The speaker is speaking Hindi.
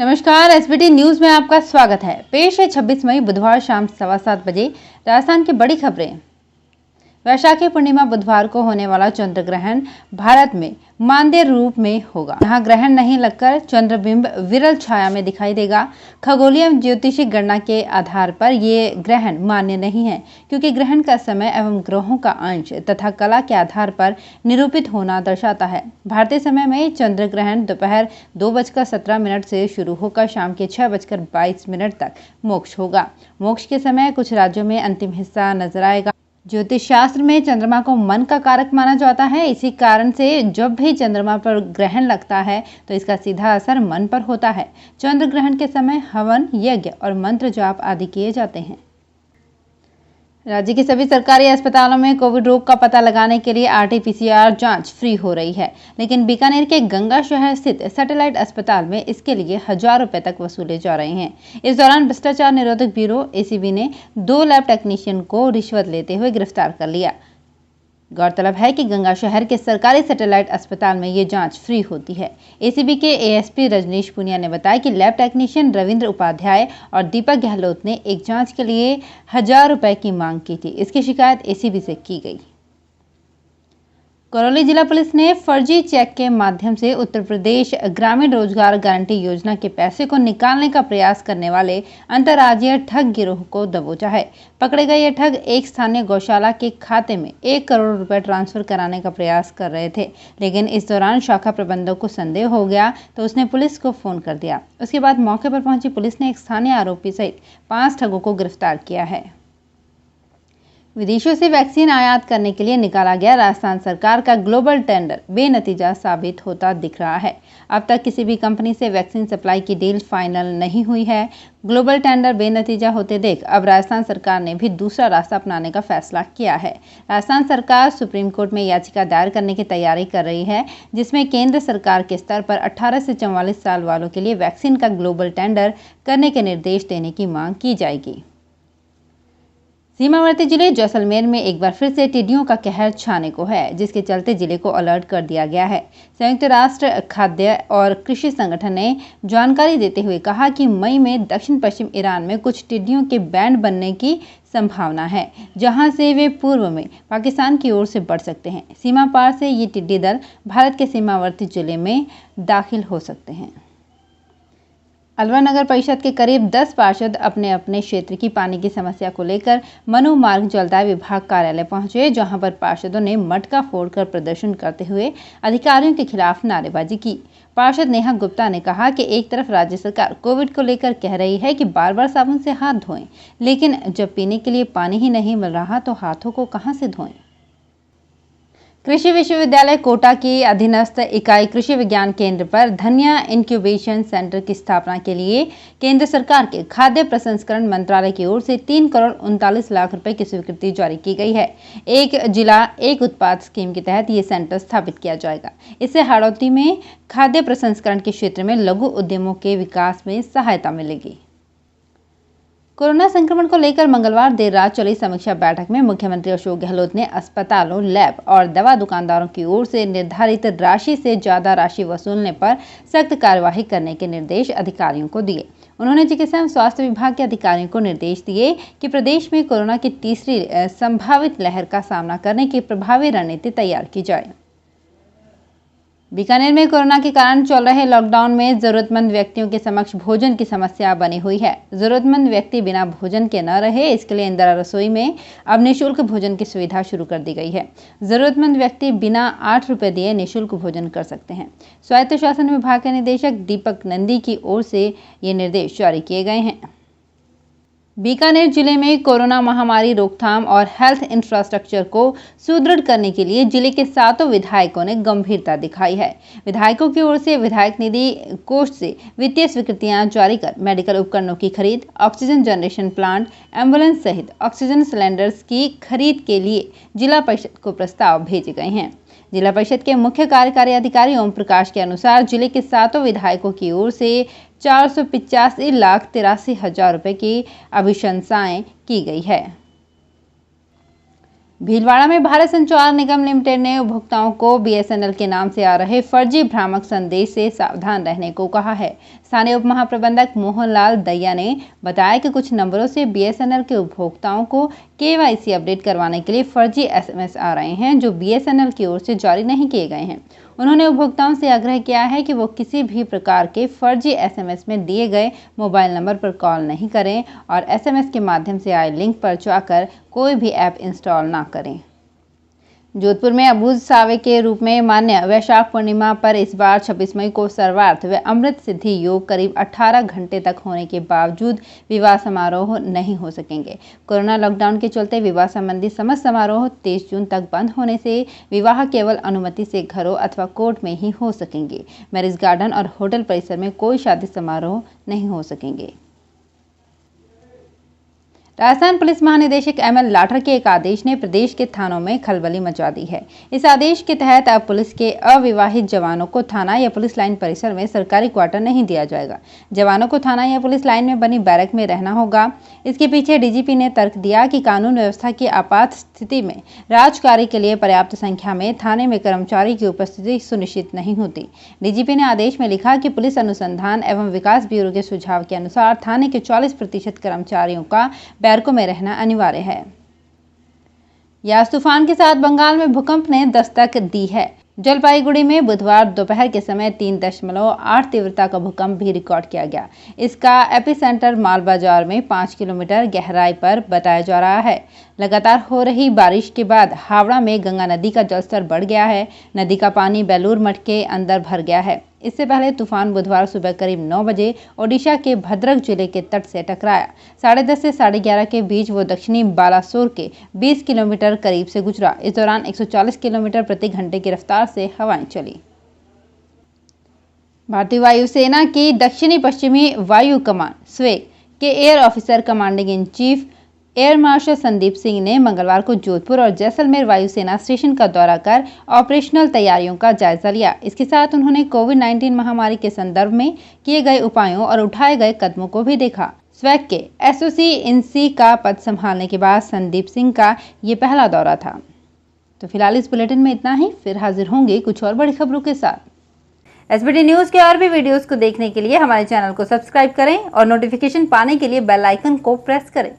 नमस्कार, एसबीटी न्यूज में आपका स्वागत है। पेश है 26 मई बुधवार शाम 7:15 बजे राजस्थान की बड़ी खबरें। वैशाखी पूर्णिमा बुधवार को होने वाला चंद्र ग्रहण भारत में मानदेय रूप में होगा। यहाँ ग्रहण नहीं लगकर चंद्रबिंब विरल छाया में दिखाई देगा। खगोलीय ज्योतिषी गणना के आधार पर ये ग्रहण मान्य नहीं है, क्योंकि ग्रहण का समय एवं ग्रहों का अंश तथा कला के आधार पर निरूपित होना दर्शाता है। भारतीय समय में चंद्र ग्रहण दोपहर 2:17 से शुरू होकर शाम के 6:22 तक मोक्ष होगा। मोक्ष के समय कुछ राज्यों में अंतिम हिस्सा नजर आएगा। ज्योतिष शास्त्र में चंद्रमा को मन का कारक माना जाता है। इसी कारण से जब भी चंद्रमा पर ग्रहण लगता है तो इसका सीधा असर मन पर होता है। चंद्र ग्रहण के समय हवन, यज्ञ और मंत्र जाप आदि किए जाते हैं। राज्य के सभी सरकारी अस्पतालों में कोविड रोग का पता लगाने के लिए RT-PCR जांच फ्री हो रही है, लेकिन बीकानेर के गंगा शहर स्थित सैटेलाइट अस्पताल में इसके लिए 1000 रुपए तक वसूले जा रहे हैं। इस दौरान भ्रष्टाचार निरोधक ब्यूरो ACB ने 2 लैब टेक्नीशियन को रिश्वत लेते हुए गिरफ्तार कर लिया। गौरतलब है कि गंगा शहर के सरकारी सैटेलाइट अस्पताल में ये जांच फ्री होती है। ACB के ASP रजनीश पुनिया ने बताया कि लैब टेक्नीशियन रविंद्र उपाध्याय और दीपक गहलोत ने एक जांच के लिए 1000 रुपए की मांग की थी। इसकी शिकायत ACB से की गई। करौली जिला पुलिस ने फर्जी चेक के माध्यम से उत्तर प्रदेश ग्रामीण रोजगार गारंटी योजना के पैसे को निकालने का प्रयास करने वाले अंतर्राज्यीय ठग गिरोह को दबोचा है। पकड़े गए ये ठग एक स्थानीय गौशाला के खाते में 1 करोड़ रुपए ट्रांसफर कराने का प्रयास कर रहे थे, लेकिन इस दौरान शाखा प्रबंधक को संदेह हो गया तो उसने पुलिस को फोन कर दिया। उसके बाद मौके पर पहुंची पुलिस ने एक स्थानीय आरोपी सहित 5 ठगों को गिरफ्तार किया है। विदेशों से वैक्सीन आयात करने के लिए निकाला गया राजस्थान सरकार का ग्लोबल टेंडर बेनतीजा साबित होता दिख रहा है। अब तक किसी भी कंपनी से वैक्सीन सप्लाई की डील फाइनल नहीं हुई है। ग्लोबल टेंडर बेनतीजा होते देख अब राजस्थान सरकार ने भी दूसरा रास्ता अपनाने का फैसला किया है। राजस्थान सरकार सुप्रीम कोर्ट में याचिका दायर करने की तैयारी कर रही है, जिसमें केंद्र सरकार के स्तर पर 18 से 44 साल वालों के लिए वैक्सीन का ग्लोबल टेंडर करने के निर्देश देने की मांग की जाएगी। सीमावर्ती जिले जैसलमेर में एक बार फिर से टिड्डियों का कहर छाने को है, जिसके चलते जिले को अलर्ट कर दिया गया है। संयुक्त राष्ट्र खाद्य और कृषि संगठन ने जानकारी देते हुए कहा कि मई में दक्षिण पश्चिम ईरान में कुछ टिड्डियों के बैंड बनने की संभावना है, जहां से वे पूर्व में पाकिस्तान की ओर से बढ़ सकते हैं। सीमा पार से ये टिड्डी दल भारत के सीमावर्ती जिले में दाखिल हो सकते हैं। अलवर नगर परिषद के करीब 10 पार्षद अपने अपने क्षेत्र की पानी की समस्या को लेकर मनु मार्ग जलदाय विभाग कार्यालय पहुंचे, जहां पर पार्षदों ने मटका फोड़कर प्रदर्शन करते हुए अधिकारियों के खिलाफ नारेबाजी की। पार्षद नेहा गुप्ता ने कहा कि एक तरफ राज्य सरकार कोविड को लेकर कह रही है कि बार बार साबुन से हाथ धोएं, लेकिन जब पीने के लिए पानी ही नहीं मिल रहा तो हाथों को कहां से धोएं। कृषि विश्वविद्यालय कोटा की अधीनस्थ इकाई कृषि विज्ञान केंद्र पर धनिया इंक्यूबेशन सेंटर की स्थापना के लिए केंद्र सरकार के खाद्य प्रसंस्करण मंत्रालय की ओर से 3 करोड़ 39 लाख रुपए की स्वीकृति जारी की गई है। एक जिला एक उत्पाद स्कीम के तहत ये सेंटर स्थापित किया जाएगा। इससे हाड़ौती में खाद्य प्रसंस्करण के क्षेत्र में लघु उद्यमों के विकास में सहायता मिलेगी। कोरोना संक्रमण को लेकर मंगलवार देर रात चली समीक्षा बैठक में मुख्यमंत्री अशोक गहलोत ने अस्पतालों, लैब और दवा दुकानदारों की ओर से निर्धारित राशि से ज्यादा राशि वसूलने पर सख्त कार्यवाही करने के निर्देश अधिकारियों को दिए। उन्होंने चिकित्सा एवं स्वास्थ्य विभाग के अधिकारियों को निर्देश दिए कि प्रदेश में कोरोना की तीसरी संभावित लहर का सामना करने की प्रभावी रणनीति तैयार की जाए। बीकानेर में कोरोना के कारण चल रहे लॉकडाउन में जरूरतमंद व्यक्तियों के समक्ष भोजन की समस्या बनी हुई है। जरूरतमंद व्यक्ति बिना भोजन के न रहे, इसके लिए इंदिरा रसोई में अब निःशुल्क भोजन की सुविधा शुरू कर दी गई है। जरूरतमंद व्यक्ति बिना 8 रुपए दिए निःशुल्क भोजन कर सकते हैं। स्वायत्त शासन विभाग के निदेशक दीपक नंदी की ओर से ये निर्देश जारी किए गए हैं। बीकानेर जिले में कोरोना महामारी रोकथाम और हेल्थ इंफ्रास्ट्रक्चर को सुदृढ़ करने के लिए जिले के 7 विधायकों ने गंभीरता दिखाई है। विधायकों की ओर से विधायक निधि कोष से वित्तीय स्वीकृतियां जारी कर मेडिकल उपकरणों की खरीद, ऑक्सीजन जनरेशन प्लांट, एम्बुलेंस सहित ऑक्सीजन सिलेंडर्स की खरीद के लिए जिला परिषद को प्रस्ताव भेजे गए हैं। जिला परिषद के मुख्य कार्यकारी अधिकारी ओम प्रकाश के अनुसार जिले के 7 विधायकों की ओर से 485,83,000 रुपए की अभिशंसाएं की गई है। भीलवाड़ा में भारत संचार निगम लिमिटेड ने उपभोक्ताओं को बीएसएनएल के नाम से आ रहे फर्जी भ्रामक संदेश से सावधान रहने को कहा है। स्थानीय उप महाप्रबंधक मोहनलाल दैया ने बताया कि कुछ नंबरों से बीएसएनएल के उपभोक्ताओं को केवाईसी अपडेट करवाने के लिए फर्जी एसएमएस आ रहे हैं, जो बीएसएनएल की ओर से जारी नहीं किए गए हैं। उन्होंने उपभोक्ताओं से आग्रह किया है कि वो किसी भी प्रकार के फर्जी एसएमएस में दिए गए मोबाइल नंबर पर कॉल नहीं करें और एसएमएस के माध्यम से आए लिंक पर जाकर कोई भी ऐप इंस्टॉल ना करें। जोधपुर में अबूझ सावे के रूप में मान्य वैशाख पूर्णिमा पर इस बार 26 मई को सर्वार्थ व अमृत सिद्धि योग करीब 18 घंटे तक होने के बावजूद विवाह समारोह नहीं हो सकेंगे। कोरोना लॉकडाउन के चलते विवाह संबंधी समस्त समारोह 23 जून तक बंद होने से विवाह केवल अनुमति से घरों अथवा कोर्ट में ही हो सकेंगे। मैरिज गार्डन और होटल परिसर में कोई शादी समारोह नहीं हो सकेंगे। राजस्थान पुलिस महानिदेशक एमएल लाठर के एक आदेश ने प्रदेश के थानों में खलबली मचा दी है। इस आदेश के तहत अब पुलिस के अविवाहित जवानों को थाना या पुलिस लाइन परिसर में सरकारी क्वार्टर नहीं दिया जाएगा। जवानों को थाना या पुलिस लाइन में बनी बैरक में रहना होगा। इसके पीछे डीजीपी ने तर्क दिया कि कानून व्यवस्था की आपात स्थिति में राजकार्य के लिए पर्याप्त संख्या में थाने में कर्मचारी की उपस्थिति सुनिश्चित नहीं होती। डीजीपी ने आदेश में लिखा कि पुलिस अनुसंधान एवं विकास ब्यूरो के सुझाव के अनुसार थाने के 40% कर्मचारियों का बैरकों में रहना अनिवार्य है। यास तूफान के साथ बंगाल में भूकंप ने दस्तक दी है। जलपाईगुड़ी में बुधवार दोपहर के समय 3.8 तीव्रता का भूकंप भी रिकॉर्ड किया गया। इसका एपिसेंटर माल बाजार में 5 किलोमीटर गहराई पर बताया जा रहा है। लगातार हो रही बारिश के बाद हावड़ा में गंगा नदी का जलस्तर बढ़ गया है। नदी का पानी बेलूर मठ के अंदर भर गया है। इससे पहले तूफान बुधवार सुबह करीब 9 बजे ओडिशा के भद्रक जिले के तट से टकराया। 10:30 से 11:30 के बीच वो दक्षिणी बालासोर के 20 किलोमीटर करीब से गुजरा। इस दौरान 140 किलोमीटर प्रति घंटे की रफ्तार से हवाएं चली। भारतीय वायुसेना की दक्षिणी पश्चिमी वायु कमान स्वेग के air officer commanding in chief air marshal Sandeep Singh ने मंगलवार को जोधपुर और जैसलमेर वायुसेना स्टेशन का दौरा कर ऑपरेशनल तैयारियों का जायजा लिया। इसके साथ उन्होंने कोविड-19 महामारी के संदर्भ में किए गए उपायों और उठाए गए कदमों को भी देखा। स्वैग के एसओसी इन सी का पद संभालने के बाद संदीप सिंह का ये पहला दौरा था। तो फिलहाल इस बुलेटिन में इतना ही। फिर हाजिर होंगे कुछ और बड़ी खबरों के साथ। एसबीटी न्यूज के और भी वीडियोस को देखने के लिए हमारे चैनल को सब्सक्राइब करें और नोटिफिकेशन पाने के लिए बेल आइकन को प्रेस करें।